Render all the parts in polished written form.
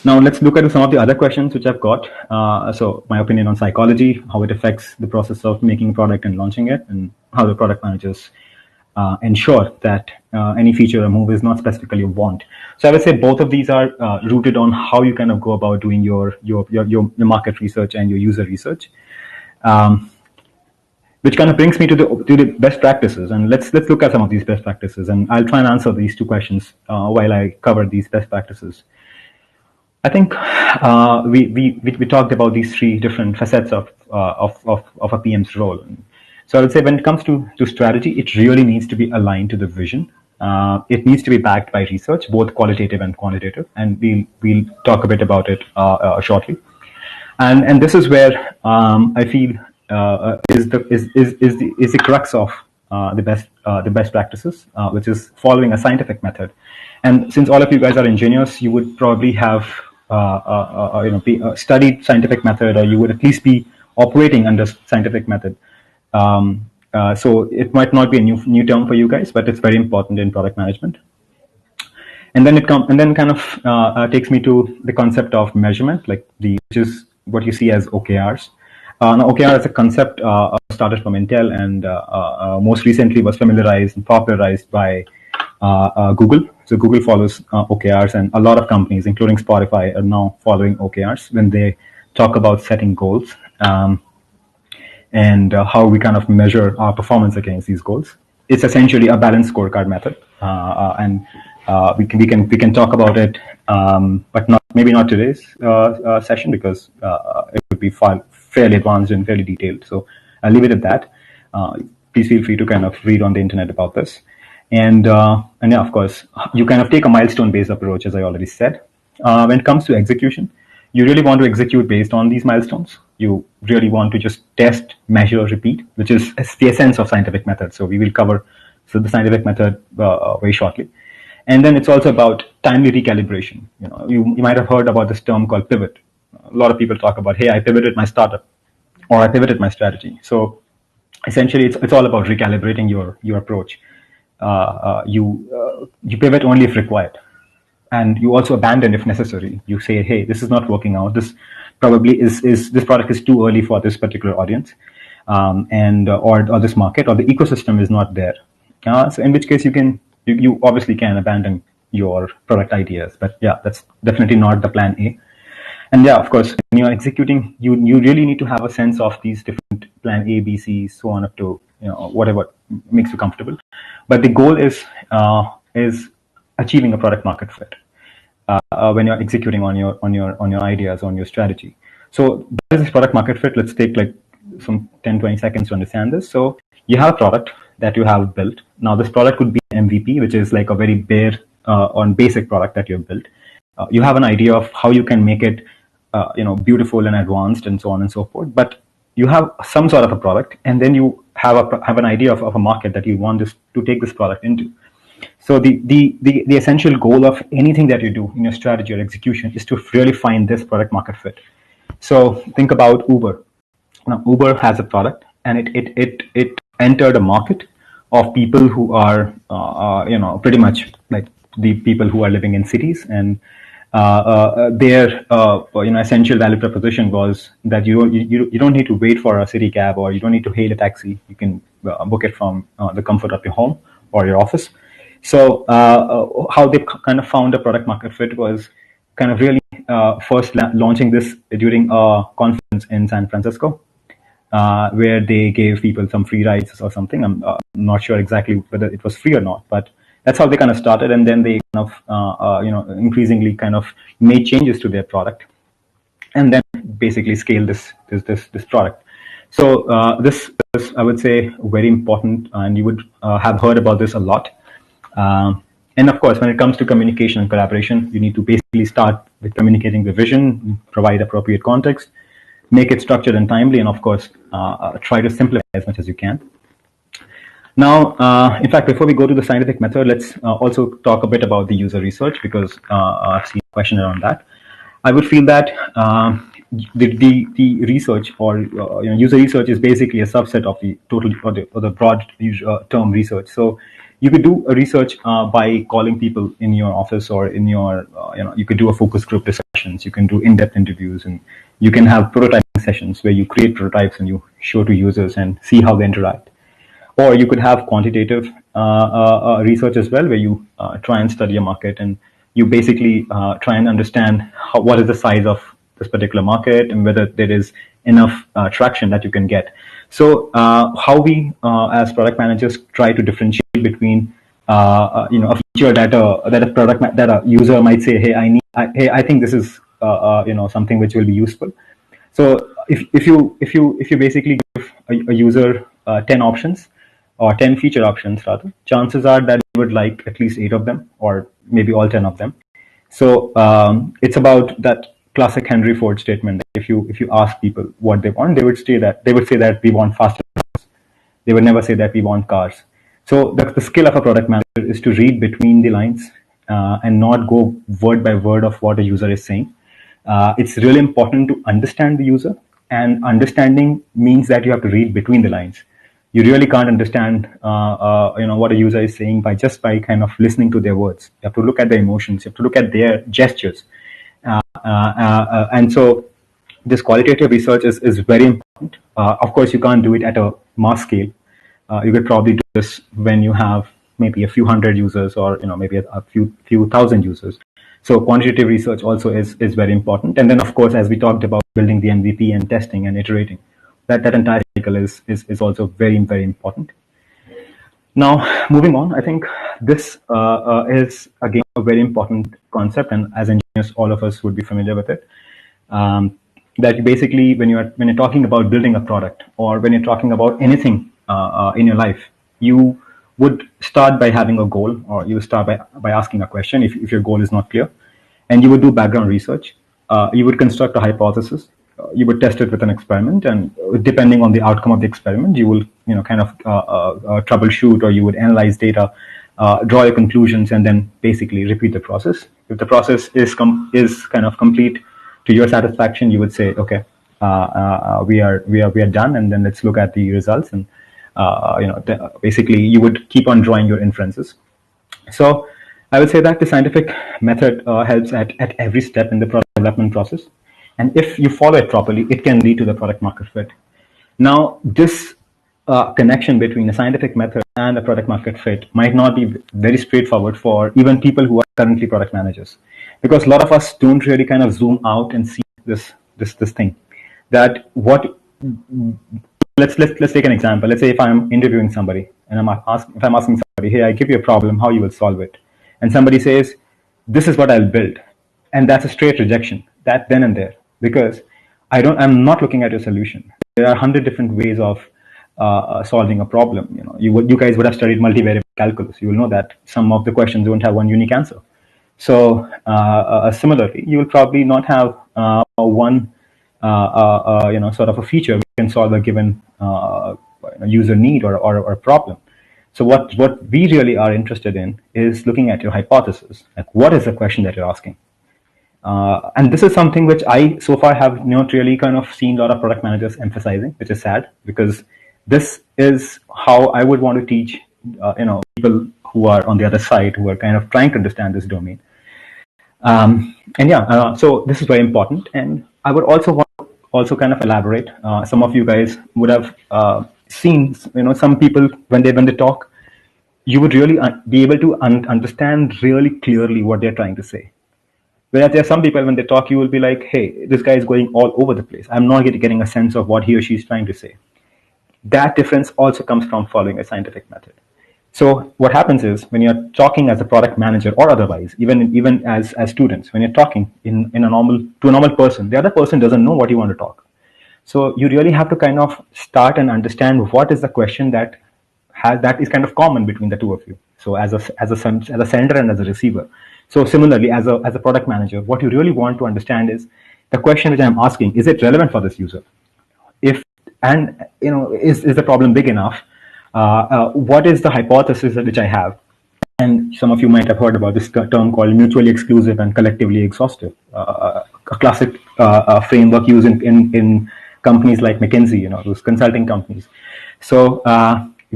Now let's look at some of the other questions which I've got. So my opinion on psychology, how it affects the process of making a product and launching it, and how the product managers ensure that any feature or move is not specifically a want. So I would say both of these are rooted on how you kind of go about doing your market research and your user research. Which kind of brings me to the best practices, and let's look at some of these best practices, and I'll try and answer these two questions while I cover these best practices. I think we talked about these three different facets of a PM's role. So I would say when it comes to strategy, it really needs to be aligned to the vision. It needs to be backed by research, both qualitative and quantitative, and we'll talk a bit about it shortly. And this is where I feel is the crux of the best practices, which is following a scientific method. And since all of you guys are engineers, you would probably have studied scientific method, or you would at least be operating under scientific method. So it might not be a new term for you guys, but it's very important in product management. And then takes me to the concept of measurement, which is what you see as OKRs. Now, OKR is a concept started from Intel, and most recently was familiarized and popularized by Google. So Google follows OKRs, and a lot of companies, including Spotify, are now following OKRs when they talk about setting goals and how we kind of measure our performance against these goals. It's essentially a balanced scorecard method, and we can talk about it, but maybe not today's session, because it would be fairly advanced and fairly detailed. So I'll leave it at that. Please feel free to kind of read on the internet about this. And yeah, of course, you kind of take a milestone-based approach, as I already said. When it comes to execution, you really want to execute based on these milestones. You really want to just test, measure, repeat, which is the essence of scientific method. So we will cover the scientific method very shortly. And then it's also about timely recalibration. You might have heard about this term called pivot. A lot of people talk about, hey, I pivoted my startup, or I pivoted my strategy. So essentially, it's all about recalibrating your approach. You pivot only if required, and you also abandon if necessary. You say, hey, this is not working out. This probably this product is too early for this particular audience, or this market, or the ecosystem is not there. So in which case you obviously can abandon your product ideas. But yeah, that's definitely not the plan A. And yeah, of course, when you're executing, you really need to have a sense of these different plan A, B, C, so on up to whatever makes you comfortable. But the goal is achieving a product market fit when you're executing on your ideas, on your strategy. So what is this product market fit? Let's take like some 10-20 seconds to understand this. So you have a product that you have built. Now this product could be MVP, which is like a very bare or basic product that you've built. You have an idea of how you can make it beautiful and advanced and so on and so forth. But you have some sort of a product, and then you have an idea of a market that you want to take this product into. So the essential goal of anything that you do in your strategy or execution is to really find this product market fit. So think about Uber. Now Uber has a product, and it entered a market of people who are pretty much like the people who are living in cities, and their essential value proposition was that you don't need to wait for a city cab, or you don't need to hail a taxi. You can book it from the comfort of your home or your office. So how they kind of found a product market fit was kind of really first launching this during a conference in San Francisco, where they gave people some free rides or something. I'm not sure exactly whether it was free or not, but that's how they kind of started. And then they kind of increasingly kind of made changes to their product, and then basically scale this product. So this is, I would say, very important, and you would have heard about this a lot. And of course, when it comes to communication and collaboration, you need to basically start with communicating the vision, provide appropriate context, make it structured and timely, and of course, try to simplify as much as you can. Now, in fact, before we go to the scientific method, let's also talk a bit about the user research, because I've seen a question around that. I would feel that the research or user research is basically a subset of the total or the broad term research. So You could do a research by calling people in your office or in your, you could do a focus group discussions. You can do in-depth interviews, and you can have prototyping sessions where you create prototypes and you show to users and see how they interact. Or you could have quantitative research as well, where you try and study a market and you basically try and understand what is the size of this particular market and whether there is enough traction that you can get. So how we as product managers try to differentiate between a feature that a user might say, hey, I think this is something which will be useful. So if you basically give a user 10 options or 10 feature options rather, chances are that you would like at least 8 of them or maybe all 10 of them. So it's about that classic Henry Ford statement that if you ask people what they want, they would say that we want faster cars. They would never say that we want cars. So the skill of a product manager is to read between the lines and not go word by word of what a user is saying. It's really important to understand the user, and understanding means that you have to read between the lines. You really can't understand what a user is saying by kind of listening to their words. You have to look at their emotions. You have to look at their gestures. And so this qualitative research is very important. Of course, you can't do it at a mass scale. You could probably do this when you have maybe a few hundred users or maybe a few thousand users. So quantitative research also is very important. And then, of course, as we talked about building the MVP and testing and iterating, that entire cycle is also very, very important. Now, moving on, I think this is, again, a very important concept. And as engineers, all of us would be familiar with it. That basically, when you're talking about building a product or when you're talking about anything in your life, you would start by having a goal, or you start by asking a question if your goal is not clear, and you would do background research. You would construct a hypothesis. You would test it with an experiment, and depending on the outcome of the experiment, you will kind of troubleshoot, or you would analyze data, draw your conclusions, and then basically repeat the process. If the process is kind of complete to your satisfaction, you would say, okay, we are done, and then let's look at the results. And basically you would keep on drawing your inferences. So I would say that the scientific method helps at every step in the product development process, and if you follow it properly, it can lead to the product market fit. Now, this connection between a scientific method and a product market fit might not be very straightforward for even people who are currently product managers, because a lot of us don't really kind of zoom out and see this thing. That what let's take an example. Let's say if I'm interviewing somebody and I'm asking somebody, hey, I give you a problem, how you will solve it, and somebody says, this is what I'll build, and that's a straight rejection, that then and there, because I'm not looking at your solution. There are 100 different ways of solving a problem. You guys would have studied multivariate calculus. You will know that some of the questions don't have one unique answer. So similarly, you will probably not have one sort of a feature which can solve a given user need or problem. So what we really are interested in is looking at your hypothesis. Like, what is the question that you're asking? And this is something which I so far have not really kind of seen a lot of product managers emphasizing, which is sad, because this is how I would want to teach people who are on the other side, who are kind of trying to understand this domain. So this is very important, and I would also kind of elaborate. Some of you guys would have seen, some people when they talk, you would really be able to understand really clearly what they're trying to say. Whereas there are some people, when they talk, you will be like, hey, this guy is going all over the place. I'm not getting a sense of what he or she is trying to say. That difference also comes from following a scientific method. So what happens is, when you're talking as a product manager or otherwise, even as students, when you're talking to a normal person, the other person doesn't know what you want to talk. So you really have to kind of start and understand what is the question that is kind of common between the two of you. So as a sender and as a receiver. So similarly, as a product manager, what you really want to understand is the question which I'm asking, is it relevant for this user? Is the problem big enough? What is the hypothesis which I have? And some of you might have heard about this term called mutually exclusive and collectively exhaustive, a classic framework used in companies like McKinsey, those consulting companies. So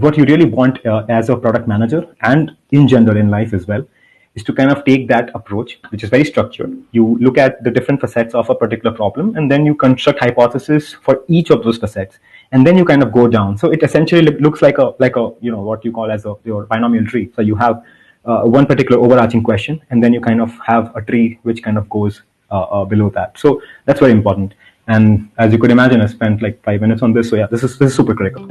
what you really want as a product manager and in general in life as well is to kind of take that approach, which is very structured. You look at the different facets of a particular problem, and then you construct hypotheses for each of those facets, and then you kind of go down. So it essentially looks like a what you call as your binomial tree. So you have one particular overarching question, and then you kind of have a tree which kind of goes below that. So that's very important. And as you could imagine, I spent like 5 minutes on this. So yeah, this is super critical.